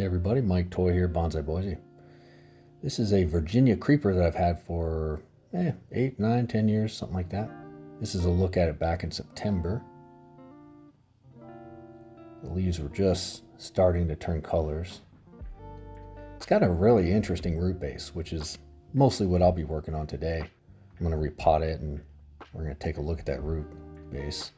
Hey everybody, Mike Toy here, Bonsai Boise. This is a Virginia creeper that I've had for 8, 9, 10 years, something like that. This is a look at it back in September. The leaves were just starting to turn colors. It's got a really interesting root base, which is mostly what I'll be working on today. I'm going to repot it and we're going to take a look at that root base.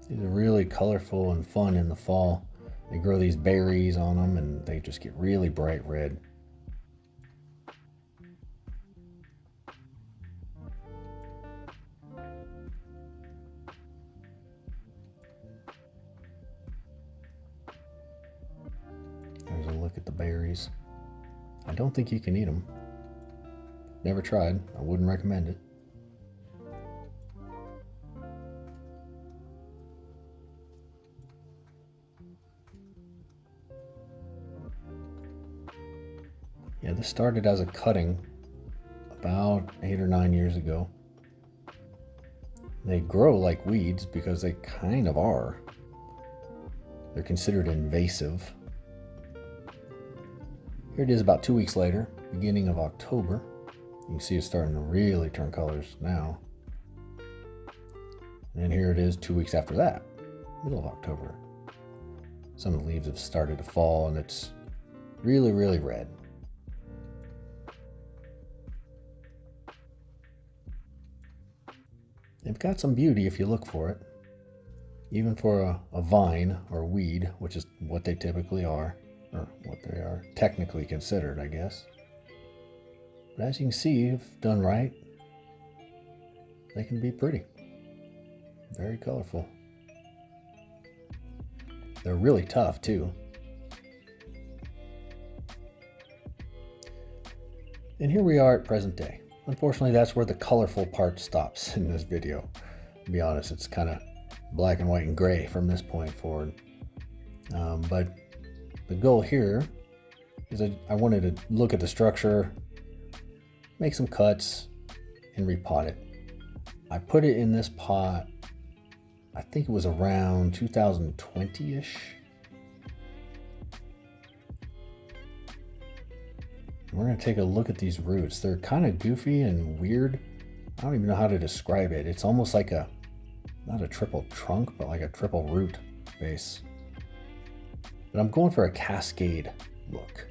These are really colorful and fun in the fall. They grow these berries on them and they just get really bright red. There's a look at the berries. I don't think you can eat them. Never tried. I wouldn't recommend it. Yeah, this started as a cutting about 8 or 9 years ago. They grow like weeds because they kind of are. They're considered invasive. Here it is about 2 weeks later, beginning of October. You can see it's starting to really turn colors now. And here it is 2 weeks after that, middle of October. Some of the leaves have started to fall and it's really, really red. They've got some beauty if you look for it, even for a vine or weed, which is what they typically are, or what they are technically considered, I guess. But as you can see, if done right, they can be pretty, very colorful. They're really tough too. And here we are at present day. Unfortunately, that's where the colorful part stops in this video. To be honest, it's kind of black and white and gray from this point forward. But the goal here is I wanted to look at the structure, make some cuts, and repot it. I put it in this pot, I think it was around 2020-ish. We're going to take a look at these roots. They're kind of goofy and weird. I don't even know how to describe it. It's almost like not a triple trunk, but like a triple root base. But I'm going for a cascade look.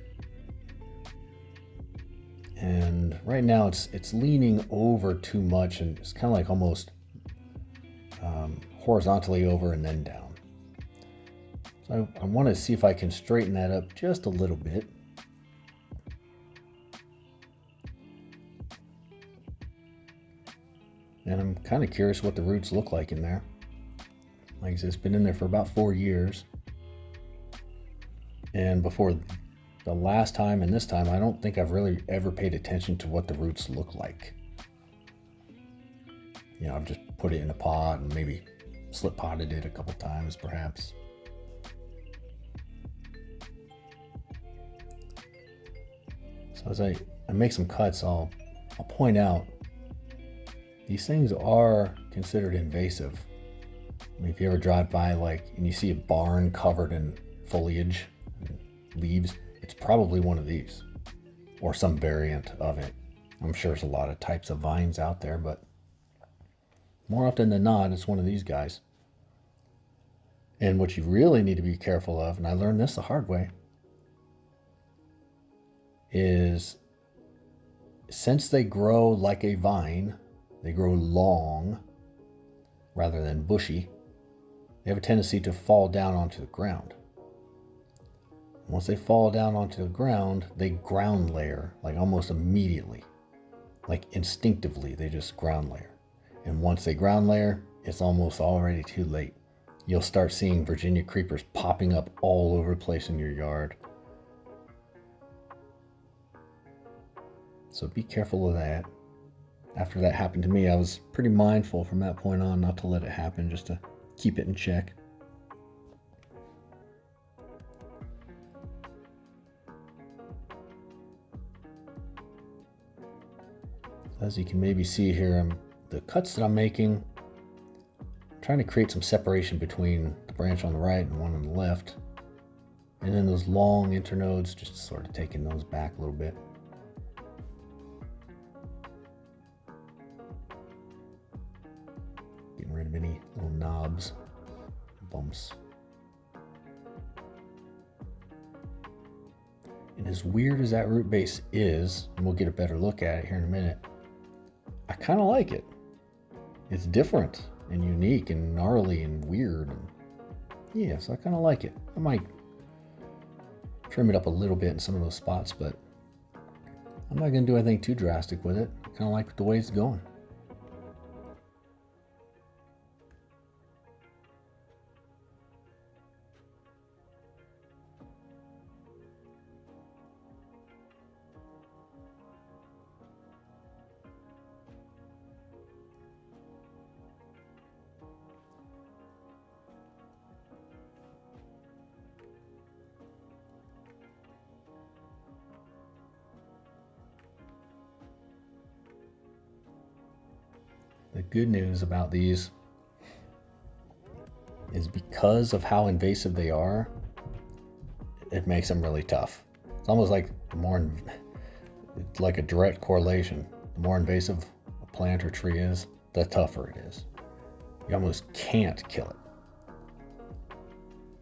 And right now it's leaning over too much and it's kind of like almost horizontally over and then down. So I want to see if I can straighten that up just a little bit. And I'm kind of curious what the roots look like in there. Like I said, it's been in there for about 4 years. And before the last time and this time, I don't think I've really ever paid attention to what the roots look like. You know, I've just put it in a pot and maybe slip potted it a couple times perhaps. So as I make some cuts, I'll point out these things are considered invasive. I mean, if you ever drive by and you see a barn covered in foliage and leaves, it's probably one of these or some variant of it. I'm sure there's a lot of types of vines out there, but more often than not, it's one of these guys. And what you really need to be careful of, and I learned this the hard way, is since they grow like a vine, they grow long rather than bushy, they have a tendency to fall down onto the ground. Once they fall down onto the ground, they ground layer like almost immediately. Like instinctively, they just ground layer. And once they ground layer, it's almost already too late. You'll start seeing Virginia creepers popping up all over the place in your yard. So be careful of that. After that happened to me, I was pretty mindful from that point on not to let it happen, just to keep it in check. As you can maybe see here, the cuts that I'm making, I'm trying to create some separation between the branch on the right and one on the left. And then those long internodes, just sort of taking those back a little bit. Getting rid of any little knobs, bumps. And as weird as that root base is, and we'll get a better look at it here in a minute, I kind of like it. It's different and unique and gnarly and weird. And yeah, so I kind of like it. I might trim it up a little bit in some of those spots, but I'm not going to do anything too drastic with it. I kind of like the way it's going. The good news about these is because of how invasive they are, it makes them really tough. It's almost like it's like a direct correlation. The more invasive a plant or tree is, the tougher it is. You almost can't kill it.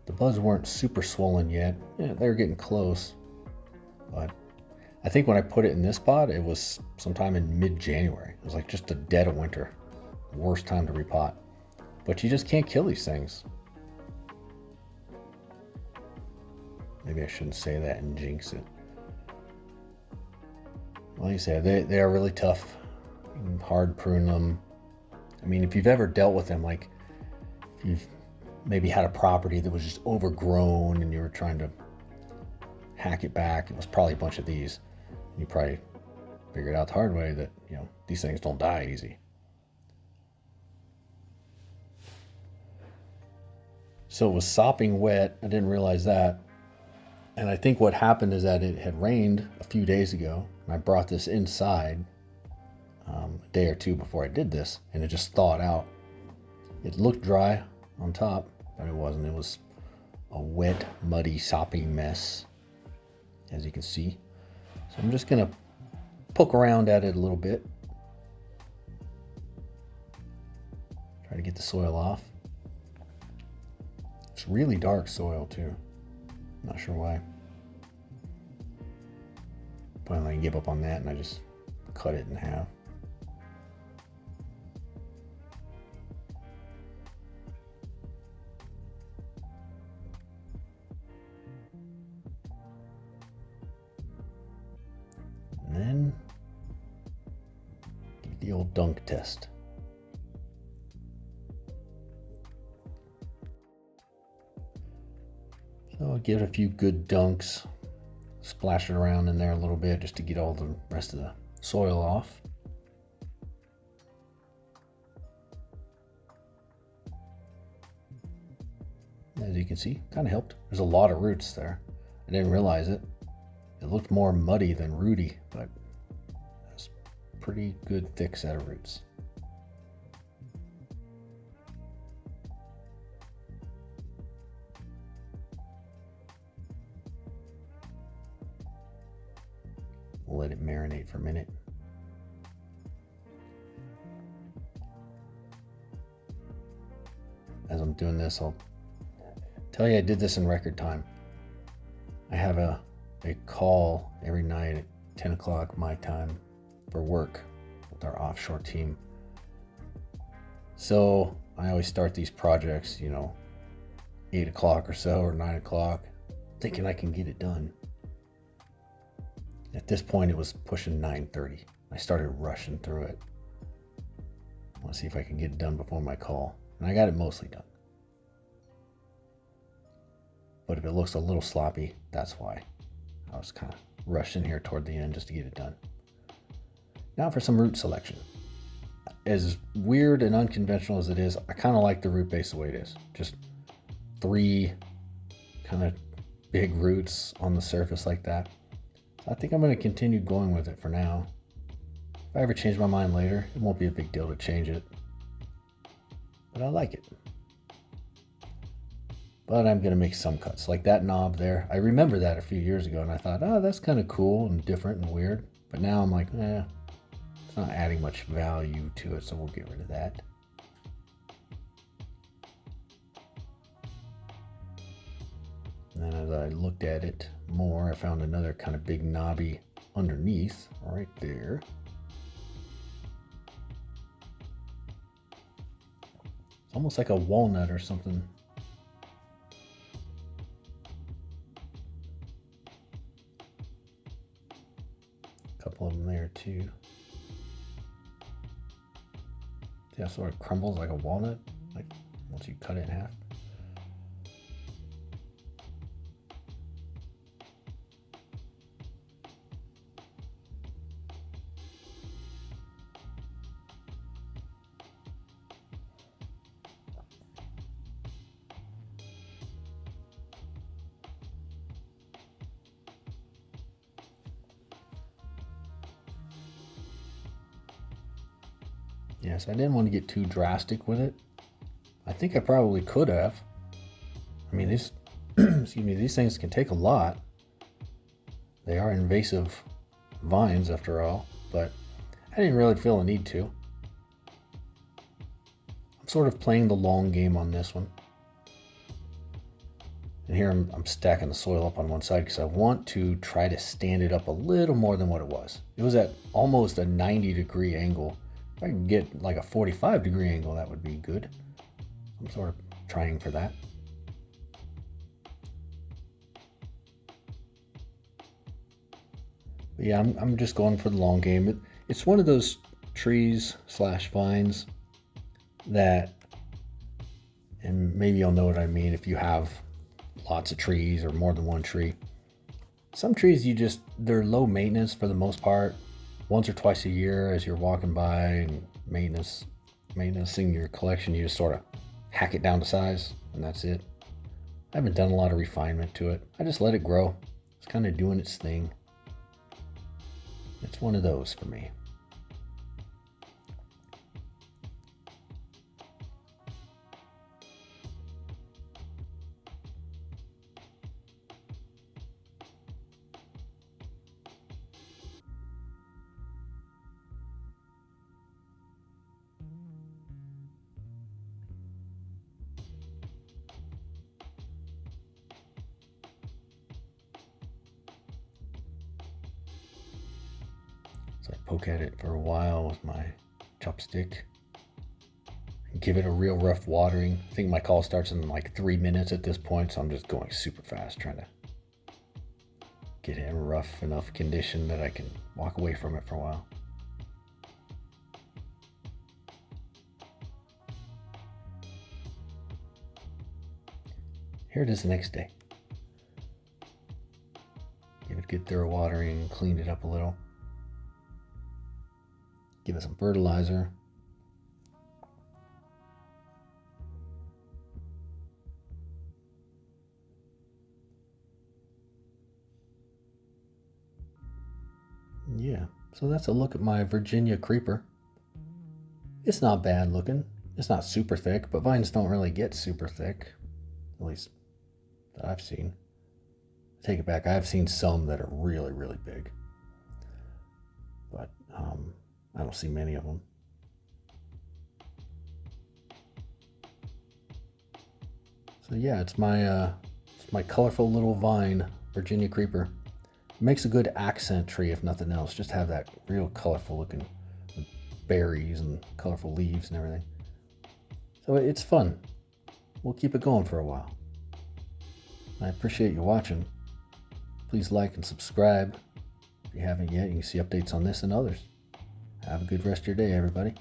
The buds weren't super swollen yet. Yeah, they were getting close. But I think when I put it in this pot, it was sometime in mid-January. It was like just the dead of winter. Worst time to repot. But you just can't kill these things. Maybe I shouldn't say that and jinx it. Like you said, they are really tough. You can hard prune them. I mean, if you've ever dealt with them, like if you've maybe had a property that was just overgrown and you were trying to hack it back, it was probably a bunch of these. You probably figured out the hard way that, these things don't die easy. So it was sopping wet. I didn't realize that. And I think what happened is that it had rained a few days ago. And I brought this inside a day or two before I did this, and it just thawed out. It looked dry on top, but it wasn't. It was a wet, muddy, soppy mess, as you can see. So I'm just gonna poke around at it a little bit. Try to get the soil off. It's really dark soil too. Not sure why. Finally, I give up on that and I just cut it in half. And then get the old dunk test. So I'll give it a few good dunks, splash it around in there a little bit just to get all the rest of the soil off. As you can see, kind of helped. There's a lot of roots there. I didn't realize it. It looked more muddy than rooty, but it's a pretty good thick set of roots. We'll let it marinate for a minute. As I'm doing this, I'll tell you I did this in record time. I have a call every night at 10 o'clock my time for work with our offshore team. So I always start these projects, 8 o'clock or so, or 9 o'clock, thinking I can get it done. At this point, it was pushing 9:30. I started rushing through it. I want to see if I can get it done before my call. And I got it mostly done. But if it looks a little sloppy, that's why. I was kind of rushing here toward the end just to get it done. Now for some root selection. As weird and unconventional as it is, I kind of like the root base the way it is. Just 3 kind of big roots on the surface like that. I think I'm going to continue going with it for now. If I ever change my mind later, it won't be a big deal to change it. But I like it. But I'm going to make some cuts. Like that knob there. I remember that a few years ago, and I thought, oh, that's kind of cool and different and weird. But now I'm like, it's not adding much value to it, so we'll get rid of that. And then as I looked at it more, I found another kind of big knobby underneath, right there. It's almost like a walnut or something. A couple of them there too. See how it sort of crumbles like a walnut, like once you cut it in half. Yes, I didn't want to get too drastic with it. I think I probably could have. I mean, these, excuse me, these things can take a lot. They are invasive vines after all, but I didn't really feel a need to. I'm sort of playing the long game on this one. And here I'm stacking the soil up on one side because I want to try to stand it up a little more than what it was. It was at almost a 90-degree angle. If I can get like a 45-degree angle, that would be good. I'm sort of trying for that. But yeah, I'm just going for the long game. It's one of those trees / vines that, and maybe you'll know what I mean if you have lots of trees or more than one tree. Some trees they're low maintenance for the most part. Once or twice a year as you're walking by and maintaining your collection, you just sort of hack it down to size and that's it. I haven't done a lot of refinement to it. I just let it grow. It's kind of doing its thing. It's one of those for me. So I poke at it for a while with my chopstick. Give it a real rough watering. I think my call starts in like 3 minutes at this point, so I'm just going super fast trying to get it in rough enough condition that I can walk away from it for a while. Here it is the next day. Give it a good thorough watering, cleaned it up a little. Give it some fertilizer. Yeah, so that's a look at my Virginia creeper. It's not bad looking. It's not super thick, but vines don't really get super thick, at least that I've seen. I take it back. I've seen some that are really, really big, but I don't see many of them. So yeah, it's my colorful little vine, Virginia creeper. It makes a good accent tree if nothing else. Just have that real colorful looking berries and colorful leaves and everything. So it's fun. We'll keep it going for a while. I appreciate you watching. Please like and subscribe. If you haven't yet, you can see updates on this and others. Have a good rest of your day, everybody.